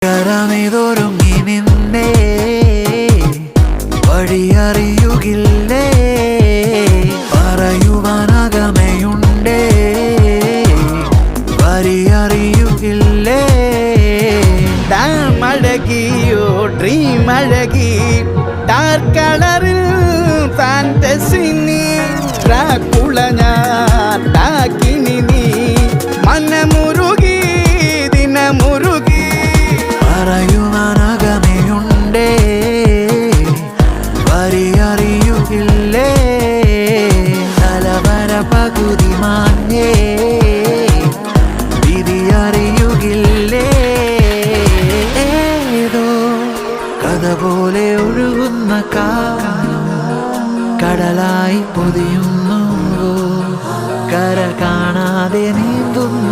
കരമേതൊരുങ്ങി നിന്നേ വഴിയറിയുകില്ലേ പറയുവാനകമയുണ്ടേ വരിയറിയുകില്ലേ ഡാമഴകിയോ dream അഴകി dark കളറിൽ fantasy നീ ഡ്രാക്കുള ഞാൻ ഡാക്കിനി നീ മനമുരുകി ദിനമുരുകി പറയുവാനകമയുണ്ടേ വരിയറിയുകില്ലേ തലവര പകുതി മാഞ്ഞേ വിധിയറിയുകില്ലേ ഏതോ കഥ പോലെ ഒഴുകുന്ന കടലായി പൊതിയുന്നു കര കാണാതെ നീന്തുന്ന